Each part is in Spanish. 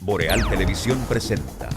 Boreal Televisión presenta.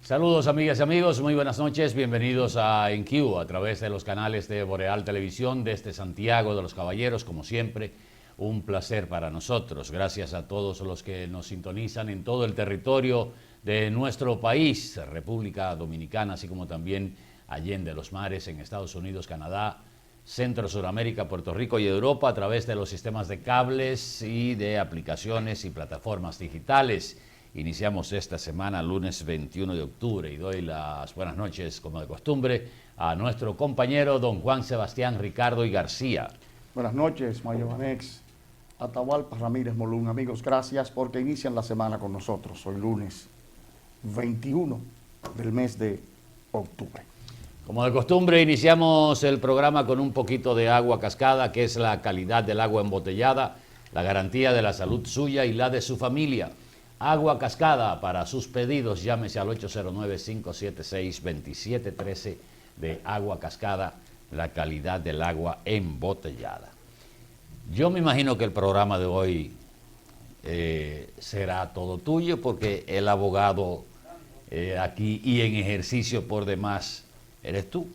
Saludos amigas y amigos, muy buenas noches, bienvenidos a EnQ a través de los canales de Boreal Televisión desde Santiago de los Caballeros, como siempre, un placer para nosotros. Gracias a todos los que nos sintonizan en todo el territorio de nuestro país, República Dominicana, así como también allende los mares en Estados Unidos, Canadá, Centro, Suramérica, Puerto Rico y Europa a través de los sistemas de cables y de aplicaciones y plataformas digitales. Iniciamos esta semana, lunes 21 de octubre, y doy las buenas noches, como de costumbre, a nuestro compañero don Juan Sebastián Ricardo y García. Buenas noches, Mayo Vanex, Atahualpa Ramírez Molún. Amigos, gracias porque inician la semana con nosotros. Hoy lunes 21 del mes de octubre. Como de costumbre, iniciamos el programa con un poquito de agua cascada, que es la calidad del agua embotellada, la garantía de la salud suya y la de su familia. Agua Cascada, para sus pedidos, llámese al 809-576-2713 de Agua Cascada, la calidad del agua embotellada. Yo me imagino que el programa de hoy será todo tuyo, porque el abogado aquí y en ejercicio por demás eres tú.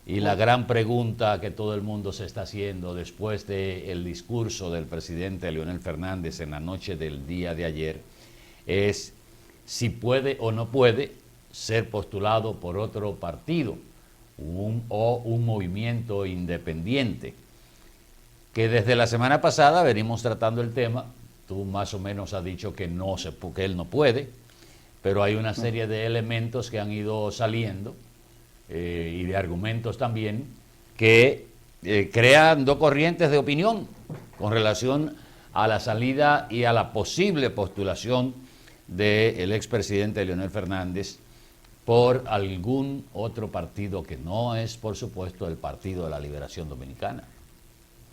Y la gran pregunta que todo el mundo se está haciendo después del discurso del presidente Leonel Fernández en la noche del día de ayer es si puede o no puede ser postulado por otro partido o un movimiento independiente. Que desde la semana pasada venimos tratando el tema. Tú más o menos has dicho que que él no puede, pero hay una serie de elementos que han ido saliendo y de argumentos también que crean dos corrientes de opinión con relación a la salida y a la posible postulación del expresidente Leonel Fernández por algún otro partido que no es, por supuesto, el Partido de la Liberación Dominicana.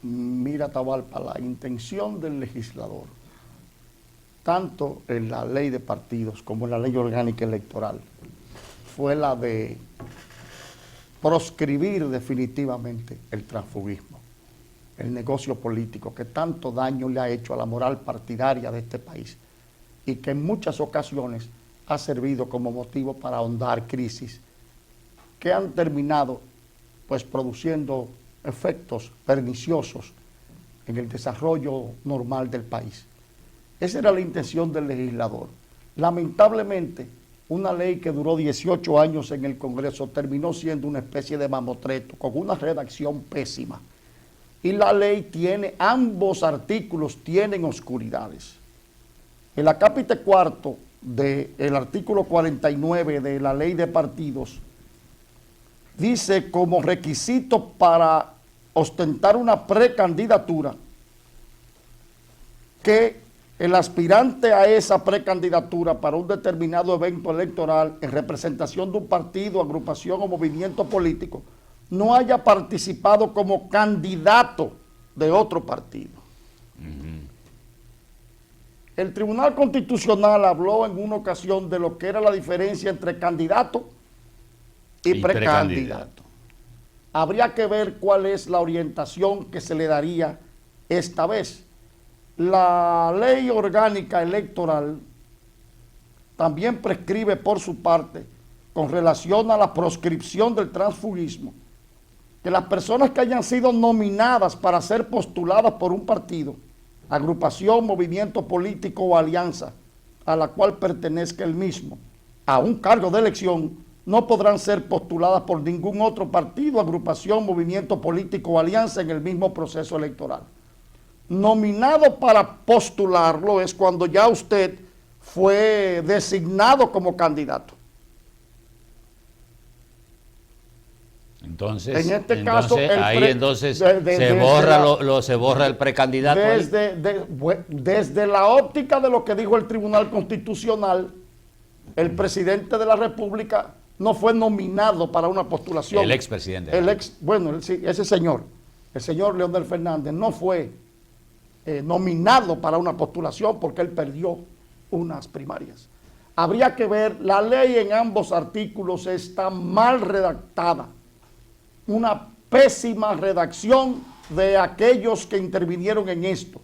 Mira, Atahualpa, la intención del legislador, tanto en la ley de partidos como en la ley orgánica electoral, fue la de proscribir definitivamente el transfugismo, el negocio político que tanto daño le ha hecho a la moral partidaria de este país y que en muchas ocasiones ha servido como motivo para ahondar crisis que han terminado pues produciendo efectos perniciosos en el desarrollo normal del país. Esa era la intención del legislador. Lamentablemente, una ley que duró 18 años en el Congreso terminó siendo una especie de mamotreto, con una redacción pésima. Y la ley tiene, ambos artículos tienen oscuridades. El acápite cuarto del artículo 49 de la ley de partidos dice como requisito para ostentar una precandidatura que el aspirante a esa precandidatura para un determinado evento electoral en representación de un partido, agrupación o movimiento político no haya participado como candidato de otro partido. El Tribunal Constitucional habló en una ocasión de lo que era la diferencia entre candidato y precandidato. Habría que ver cuál es la orientación que se le daría esta vez. La ley orgánica electoral también prescribe por su parte, con relación a la proscripción del transfugismo, que las personas que hayan sido nominadas para ser postuladas por un partido, agrupación, movimiento político o alianza a la cual pertenezca el mismo a un cargo de elección, no podrán ser postuladas por ningún otro partido, agrupación, movimiento político o alianza en el mismo proceso electoral. Nominado para postularlo es cuando ya usted fue designado como candidato. Entonces, en este caso, se borra el precandidato. Desde la óptica de lo que dijo el Tribunal Constitucional, el presidente de la República no fue nominado para una postulación. El expresidente. Ese señor, el señor Leonel Fernández, no fue nominado para una postulación porque él perdió unas primarias. Habría que ver, la ley en ambos artículos está mal redactada. Una pésima redacción de aquellos que intervinieron en esto.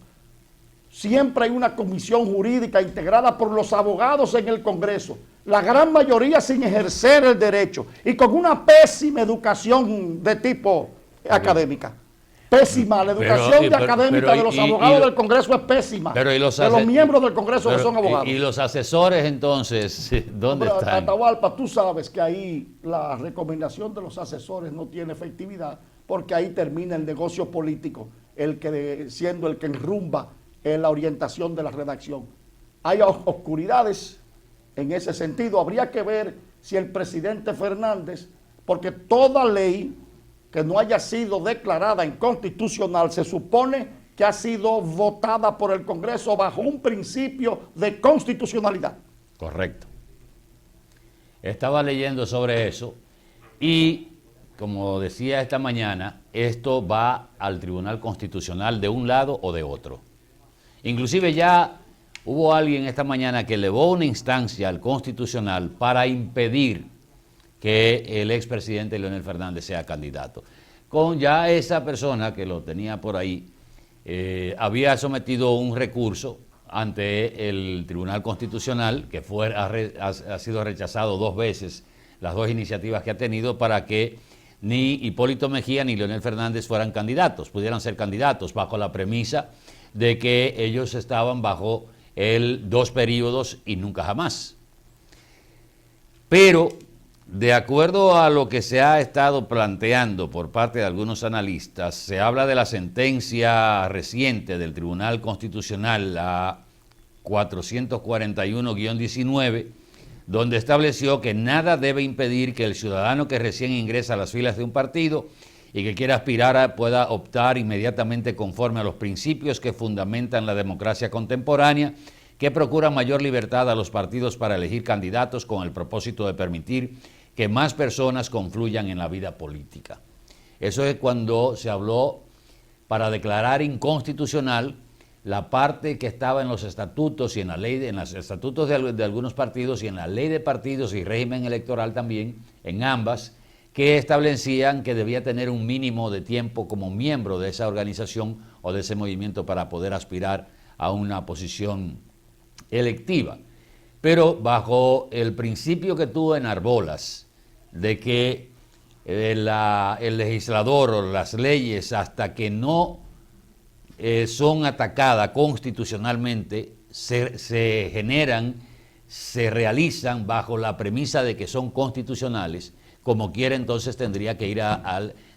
Siempre hay una comisión jurídica integrada por los abogados en el Congreso, la gran mayoría sin ejercer el derecho y con una pésima educación de tipo académica. Pésima, la educación académica de los abogados del Congreso es pésima. Pero de los miembros del Congreso que son abogados. ¿Y los asesores entonces dónde están? Atahualpa, tú sabes que ahí la recomendación de los asesores no tiene efectividad porque ahí termina el negocio político, siendo el que enrumba la orientación de la redacción. Hay oscuridades en ese sentido. Habría que ver si el presidente Fernández, porque toda ley que no haya sido declarada inconstitucional se supone que ha sido votada por el Congreso bajo un principio de constitucionalidad. Correcto. Estaba leyendo sobre eso y, como decía esta mañana, esto va al Tribunal Constitucional de un lado o de otro. Inclusive ya hubo alguien esta mañana que elevó una instancia al Constitucional para impedir que el expresidente Leonel Fernández sea candidato. Con ya esa persona que lo tenía por ahí, había sometido un recurso ante el Tribunal Constitucional, que ha sido rechazado 2 veces, las 2 iniciativas que ha tenido, para que ni Hipólito Mejía ni Leonel Fernández pudieran ser candidatos, bajo la premisa de que ellos estaban bajo 2 periodos y nunca jamás. Pero, de acuerdo a lo que se ha estado planteando por parte de algunos analistas, se habla de la sentencia reciente del Tribunal Constitucional, la 441-19, donde estableció que nada debe impedir que el ciudadano que recién ingresa a las filas de un partido y que quiera aspirar pueda optar inmediatamente conforme a los principios que fundamentan la democracia contemporánea, que procura mayor libertad a los partidos para elegir candidatos con el propósito de permitir que más personas confluyan en la vida política. Eso es cuando se habló para declarar inconstitucional la parte que estaba en los estatutos y en la ley, en los estatutos de algunos partidos y en la ley de partidos y régimen electoral también, en ambas, que establecían que debía tener un mínimo de tiempo como miembro de esa organización o de ese movimiento para poder aspirar a una posición electiva. Pero bajo el principio que tú enarbolas de que el legislador o las leyes, hasta que no son atacadas constitucionalmente, se generan, se realizan bajo la premisa de que son constitucionales, como quiera, entonces tendría que ir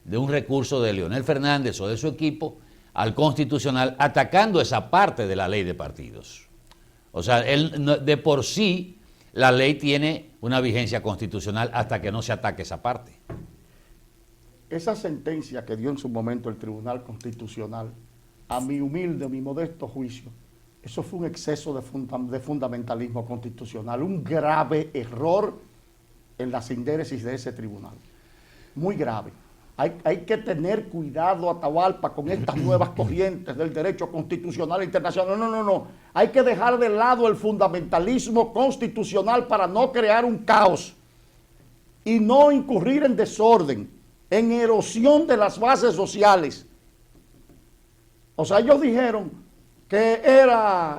de un recurso de Leonel Fernández o de su equipo al Constitucional atacando esa parte de la ley de partidos. O sea, de por sí la ley tiene una vigencia constitucional hasta que no se ataque esa parte. Esa sentencia que dio en su momento el Tribunal Constitucional, a mi humilde, mi modesto juicio, eso fue un exceso de fundamentalismo constitucional, un grave error en la sindéresis de ese tribunal. Muy grave. Hay que tener cuidado, Atahualpa, con estas nuevas corrientes del derecho constitucional internacional. No. Hay que dejar de lado el fundamentalismo constitucional para no crear un caos y no incurrir en desorden, en erosión de las bases sociales. O sea, ellos dijeron que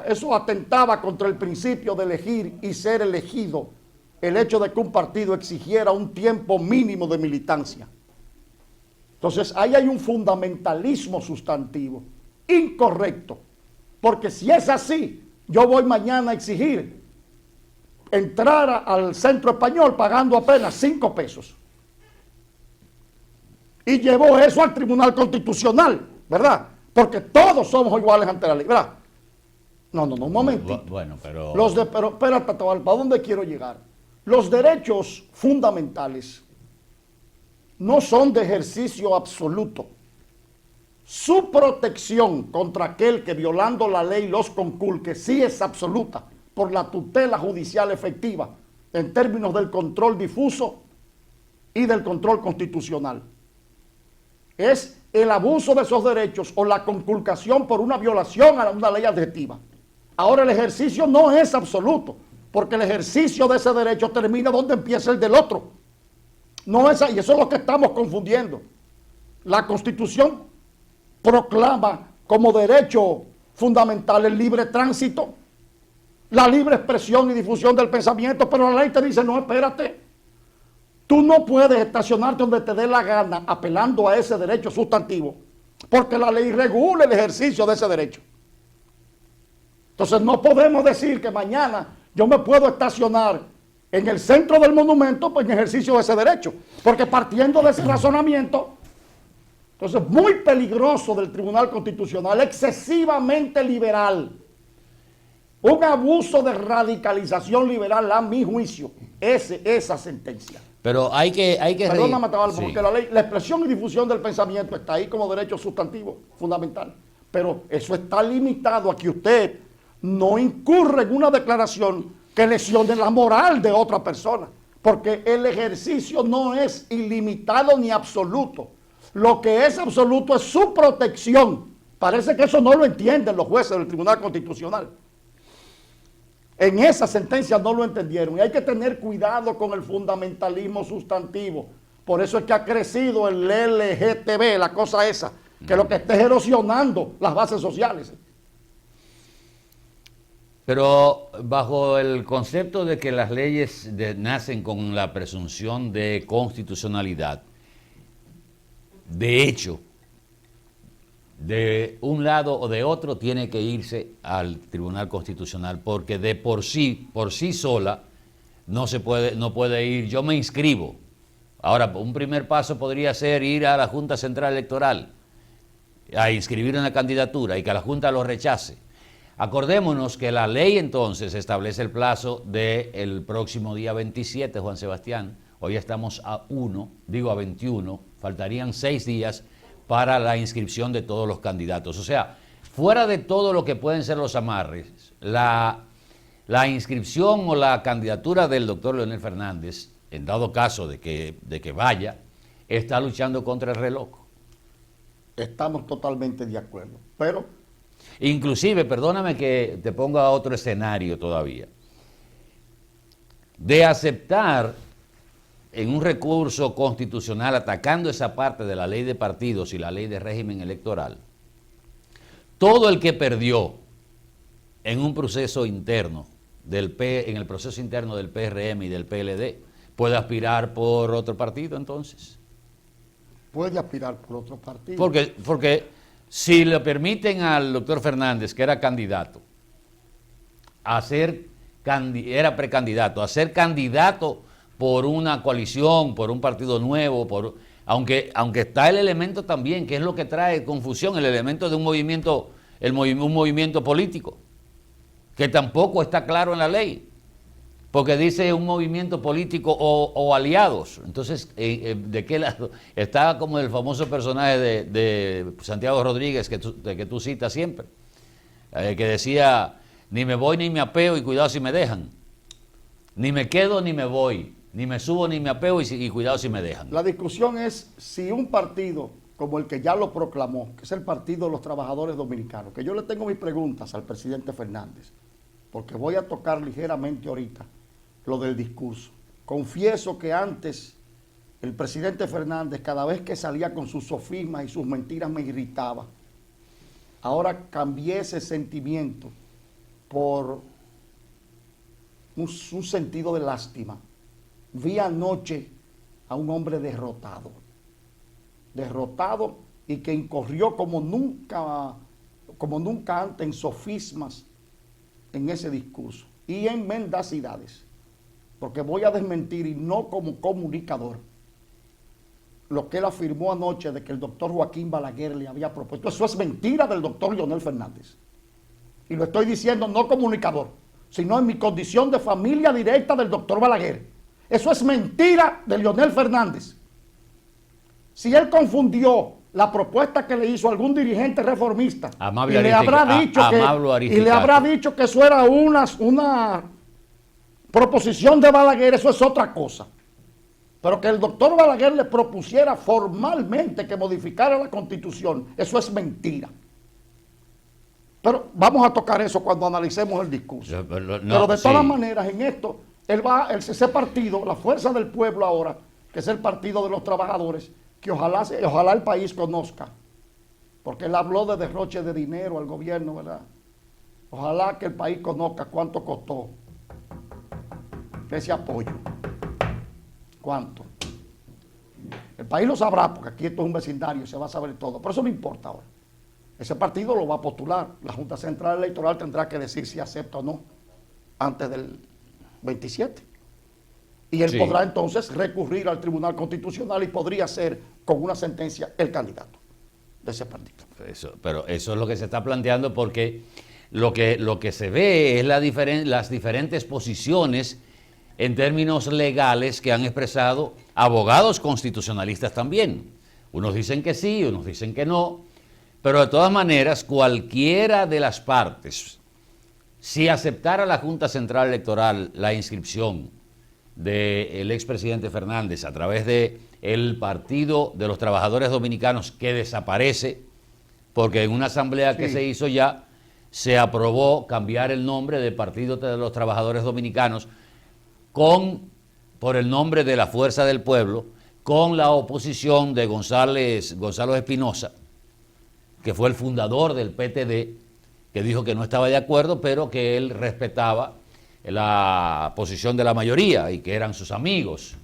eso atentaba contra el principio de elegir y ser elegido, el hecho de que un partido exigiera un tiempo mínimo de militancia. Entonces, ahí hay un fundamentalismo sustantivo incorrecto, porque si es así, yo voy mañana a exigir entrar al Centro Español pagando apenas 5 pesos. Y llevó eso al Tribunal Constitucional, ¿verdad? Porque todos somos iguales ante la ley, ¿verdad? No, un momentito. Bueno, pero... Pero espérate, ¿para dónde quiero llegar? Los derechos fundamentales no son de ejercicio absoluto. Su protección contra aquel que violando la ley los conculque sí es absoluta por la tutela judicial efectiva en términos del control difuso y del control constitucional. Es el abuso de esos derechos o la conculcación por una violación a una ley adjetiva. Ahora el ejercicio no es absoluto, porque el ejercicio de ese derecho termina donde empieza el del otro. No es, y eso es lo que estamos confundiendo. La Constitución proclama como derecho fundamental el libre tránsito, la libre expresión y difusión del pensamiento, pero la ley te dice, no, espérate, tú no puedes estacionarte donde te dé la gana apelando a ese derecho sustantivo, porque la ley regula el ejercicio de ese derecho. Entonces no podemos decir que mañana yo me puedo estacionar en el centro del monumento pues, en ejercicio de ese derecho, porque partiendo de ese razonamiento, entonces muy peligroso del Tribunal Constitucional, excesivamente liberal, un abuso de radicalización liberal a mi juicio, esa sentencia. Pero hay que Perdóname, Atabaldo, sí. porque la expresión y difusión del pensamiento está ahí como derecho sustantivo fundamental, pero eso está limitado a que usted no incurre en una declaración que lesione la moral de otra persona, porque el ejercicio no es ilimitado ni absoluto. Lo que es absoluto es su protección. Parece que eso no lo entienden los jueces del Tribunal Constitucional. En esa sentencia no lo entendieron y hay que tener cuidado con el fundamentalismo sustantivo. Por eso es que ha crecido el LGTB, la cosa esa, que lo que está es erosionando las bases sociales. Pero bajo el concepto de que las leyes nacen con la presunción de constitucionalidad, de hecho, de un lado o de otro tiene que irse al Tribunal Constitucional, porque de por sí sola no puede ir. Yo me inscribo. Ahora, un primer paso podría ser ir a la Junta Central Electoral a inscribir una candidatura y que la Junta lo rechace. Acordémonos que la ley entonces establece el plazo del próximo día 27, Juan Sebastián. Hoy estamos a 21, faltarían 6 días para la inscripción de todos los candidatos. O sea, fuera de todo lo que pueden ser los amarres, la inscripción o la candidatura del doctor Leonel Fernández, en dado caso de que vaya, está luchando contra el reloj. Estamos totalmente de acuerdo, pero inclusive, perdóname que te ponga otro escenario todavía, de aceptar en un recurso constitucional atacando esa parte de la ley de partidos y la ley de régimen electoral, todo el que perdió en un proceso interno en el proceso interno del PRM y del PLD puede aspirar por otro partido entonces. puede aspirar por otro partido. Porque si le permiten al doctor Fernández, que era candidato, era precandidato, a ser candidato por una coalición, por un partido nuevo, aunque está el elemento también, que es lo que trae confusión, el elemento de un movimiento, un movimiento político, que tampoco está claro en la ley, porque dice un movimiento político o aliados. Entonces, ¿de qué lado? Está como el famoso personaje de Santiago Rodríguez que tú citas siempre, que decía, ni me voy ni me apeo y cuidado si me dejan, ni me quedo ni me voy, ni me subo ni me apeo y cuidado si me dejan. La discusión es si un partido como el que ya lo proclamó, que es el Partido de los Trabajadores Dominicanos, que yo le tengo mis preguntas al presidente Fernández, porque voy a tocar ligeramente ahorita lo del discurso. Confieso que antes el presidente Fernández, cada vez que salía con sus sofismas y sus mentiras, me irritaba. Ahora cambié ese sentimiento por un sentido de lástima. Vi anoche a un hombre derrotado y que incurrió como nunca antes en sofismas en ese discurso y en mendacidades, porque voy a desmentir, y no como comunicador, lo que él afirmó anoche de que el doctor Joaquín Balaguer le había propuesto. Eso es mentira del doctor Leonel Fernández, y lo estoy diciendo no comunicador, sino en mi condición de familia directa del doctor Balaguer. Eso es mentira de Leonel Fernández. Si él confundió la propuesta que le hizo algún dirigente reformista Amable y le habrá dicho que eso era una proposición de Balaguer, eso es otra cosa. Pero que el doctor Balaguer le propusiera formalmente que modificara la Constitución, eso es mentira. Pero vamos a tocar eso cuando analicemos el discurso. Pero de todas maneras, en esto, ese partido, la Fuerza del Pueblo ahora, que es el partido de los trabajadores, que ojalá el país conozca, porque él habló de derroche de dinero al gobierno, ¿verdad? Ojalá que el país conozca cuánto costó ese apoyo. ¿Cuánto? El país lo sabrá, porque aquí esto es un vecindario, se va a saber todo, pero eso no importa ahora. Ese partido lo va a postular, la Junta Central Electoral tendrá que decir si acepta o no antes del 27. Y él podrá entonces recurrir al Tribunal Constitucional y podría ser con una sentencia el candidato de ese partido. Pero eso es lo que se está planteando, porque lo que se ve es las diferentes posiciones en términos legales que han expresado abogados constitucionalistas también. Unos dicen que sí, unos dicen que no, pero de todas maneras cualquiera de las partes, si aceptara la Junta Central Electoral la inscripción del expresidente Fernández a través del Partido de los Trabajadores Dominicanos, que desaparece, porque en una asamblea que se hizo ya se aprobó cambiar el nombre de Partido de los Trabajadores Dominicanos por el nombre de la Fuerza del Pueblo, con la oposición de Gonzalo Espinosa, que fue el fundador del PTD, que dijo que no estaba de acuerdo, pero que él respetaba la posición de la mayoría y que eran sus amigos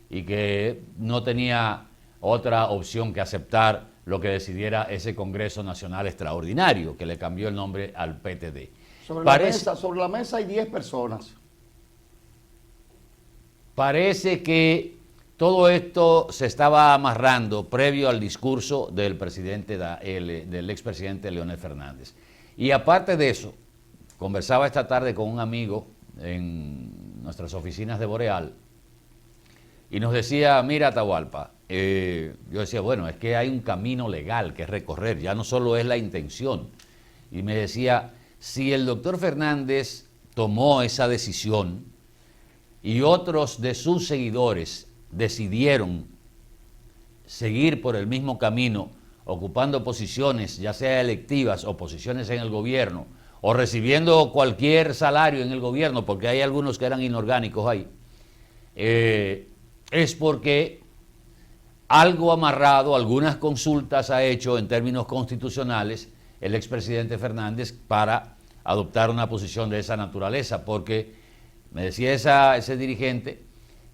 y que no tenía otra opción que aceptar lo que decidiera ese Congreso Nacional Extraordinario, que le cambió el nombre al PTD. Sobre la mesa hay 10 personas. Parece que todo esto se estaba amarrando previo al discurso del expresidente Leonel Fernández. Y aparte de eso, conversaba esta tarde con un amigo en nuestras oficinas de Boreal y nos decía, mira Atahualpa, yo decía, bueno, es que hay un camino legal que recorrer, ya no solo es la intención. Y me decía, si el doctor Fernández tomó esa decisión y otros de sus seguidores decidieron seguir por el mismo camino, ocupando posiciones, ya sea electivas o posiciones en el gobierno, o recibiendo cualquier salario en el gobierno, porque hay algunos que eran inorgánicos ahí, es porque algo amarrado, algunas consultas ha hecho en términos constitucionales el expresidente Fernández para adoptar una posición de esa naturaleza, porque me decía ese dirigente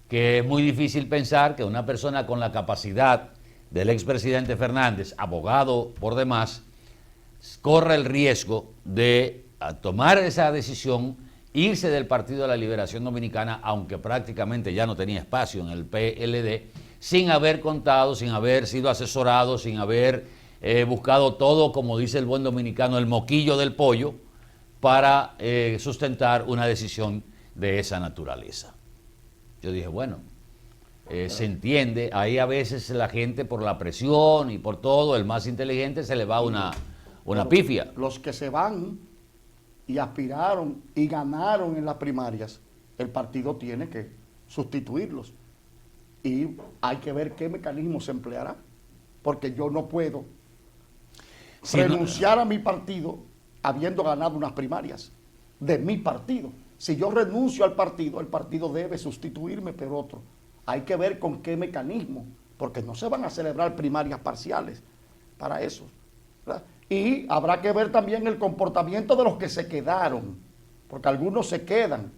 que es muy difícil pensar que una persona con la capacidad del expresidente Fernández, abogado por demás, corra el riesgo de tomar esa decisión, irse del Partido de la Liberación Dominicana, aunque prácticamente ya no tenía espacio en el PLD, sin haber contado, sin haber sido asesorado, sin haber buscado todo, como dice el buen dominicano, el moquillo del pollo, para sustentar una decisión de esa naturaleza. Yo dije, bueno, se entiende, ahí a veces la gente por la presión y por todo, el más inteligente se le va una pifia. Los que se van y aspiraron y ganaron en las primarias, el partido tiene que sustituirlos. Y hay que ver qué mecanismo se empleará, porque yo no puedo renunciar a mi partido habiendo ganado unas primarias de mi partido. Si yo renuncio al partido debe sustituirme por otro. Hay que ver con qué mecanismo, porque no se van a celebrar primarias parciales para eso, ¿verdad? Y habrá que ver también el comportamiento de los que se quedaron, porque algunos se quedan.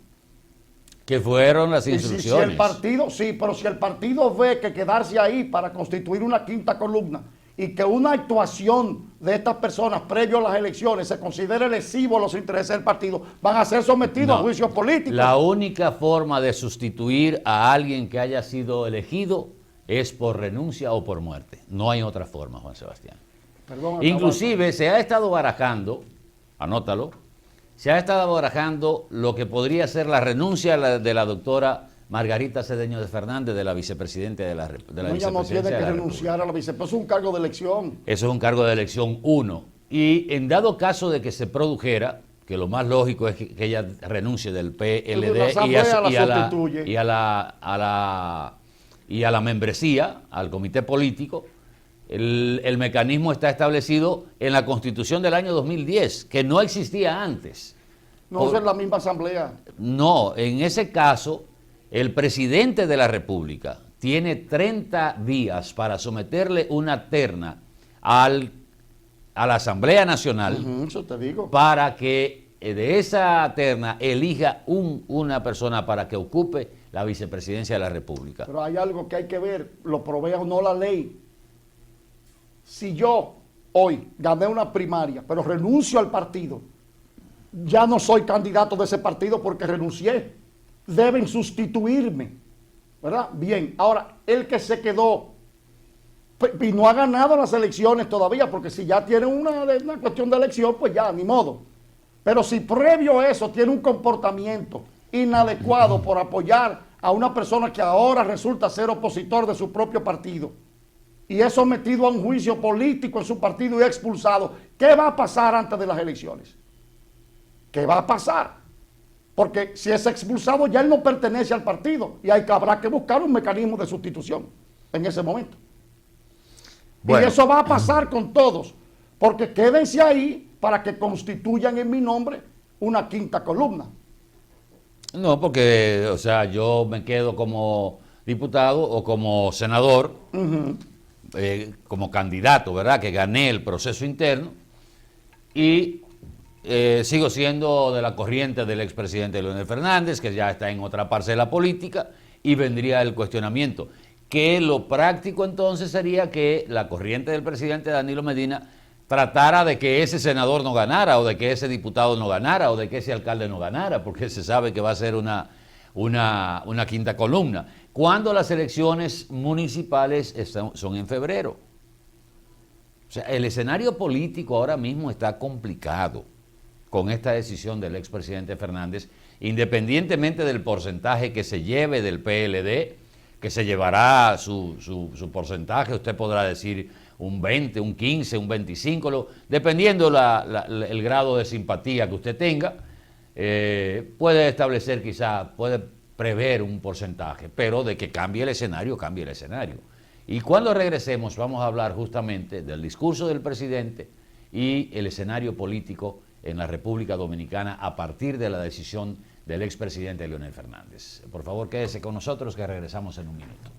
Que fueron las instrucciones. Pero si el partido ve que quedarse ahí para constituir una quinta columna y que una actuación de estas personas previo a las elecciones se considere lesivo a los intereses del partido, van a ser sometidos a juicios políticos. La única forma de sustituir a alguien que haya sido elegido es por renuncia o por muerte. No hay otra forma, Juan Sebastián. Inclusive se ha estado barajando, anótalo, se ha estado barajando lo que podría ser la renuncia de la doctora Margarita Cedeño de Fernández de la vicepresidenta de la No, ella no vicepresidencia tiene de que la renunciar a la vicepresidencia, es un cargo de elección. Eso es un cargo de elección 1. Y en dado caso de que se produjera, que lo más lógico es que ella renuncie del PLD La asamblea la sustituye. y a la membresía, al comité político, el mecanismo está establecido en la Constitución del año 2010, que no existía antes. No es la misma asamblea. No, en ese caso, el presidente de la República tiene 30 días para someterle una terna a la Asamblea Nacional Eso te digo. para que de esa terna elija una persona para que ocupe la vicepresidencia de la República. Pero hay algo que hay que ver, lo provee o no la ley. Si yo hoy gané una primaria, pero renuncio al partido, ya no soy candidato de ese partido porque renuncié. Deben sustituirme, ¿verdad? Bien, ahora, el que se quedó y no ha ganado las elecciones todavía, porque si ya tiene una cuestión de elección, pues ya, ni modo. Pero si previo a eso tiene un comportamiento inadecuado por apoyar a una persona que ahora resulta ser opositor de su propio partido y es sometido a un juicio político en su partido y expulsado, ¿qué va a pasar antes de las elecciones? ¿Qué va a pasar? Porque si es expulsado ya él no pertenece al partido y habrá que buscar un mecanismo de sustitución en ese momento. Bueno. Y eso va a pasar con todos, porque quédense ahí para que constituyan en mi nombre una quinta columna. No, porque, o sea, yo me quedo como diputado o como senador, como candidato, ¿verdad? Que gané el proceso interno y sigo siendo de la corriente del expresidente Leonel Fernández, que ya está en otra parcela política, y vendría el cuestionamiento. Que lo práctico entonces sería que la corriente del presidente Danilo Medina tratara de que ese senador no ganara, o de que ese diputado no ganara, o de que ese alcalde no ganara, porque se sabe que va a ser una quinta columna. Cuando las elecciones municipales son en febrero. O sea, el escenario político ahora mismo está complicado con esta decisión del expresidente Fernández, independientemente del porcentaje que se lleve del PLD, que se llevará su porcentaje, usted podrá decir un 20, un 15, un 25, dependiendo el grado de simpatía que usted tenga, puede establecer quizá, puede prever un porcentaje, pero de que cambie el escenario, cambie el escenario. Y cuando regresemos vamos a hablar justamente del discurso del presidente y el escenario político en la República Dominicana a partir de la decisión del expresidente Leonel Fernández. Por favor, quédese con nosotros que regresamos en un minuto.